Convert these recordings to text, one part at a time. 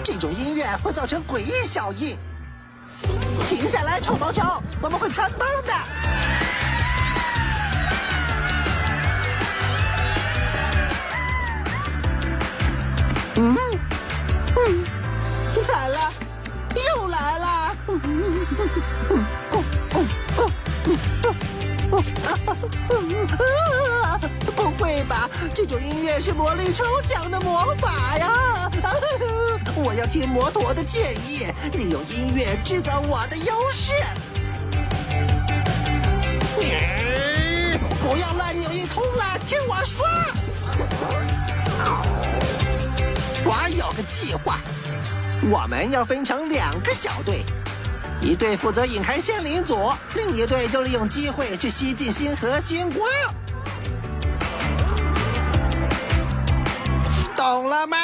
这种音乐会造成诡异效应。停下来，臭毛球，我们会穿帮的。惨了，又来了！不会吧？这种音乐是魔力抽奖的魔法呀！我要听摩托的建议，利用音乐制造我的优势。不要乱扭一通了，听我说。我有个计划，我们要分成2个小队，一队负责引开仙灵组，另一队就利用机会去吸进星河星光。懂了吗？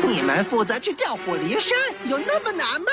你们负责去调虎离山，有那么难吗？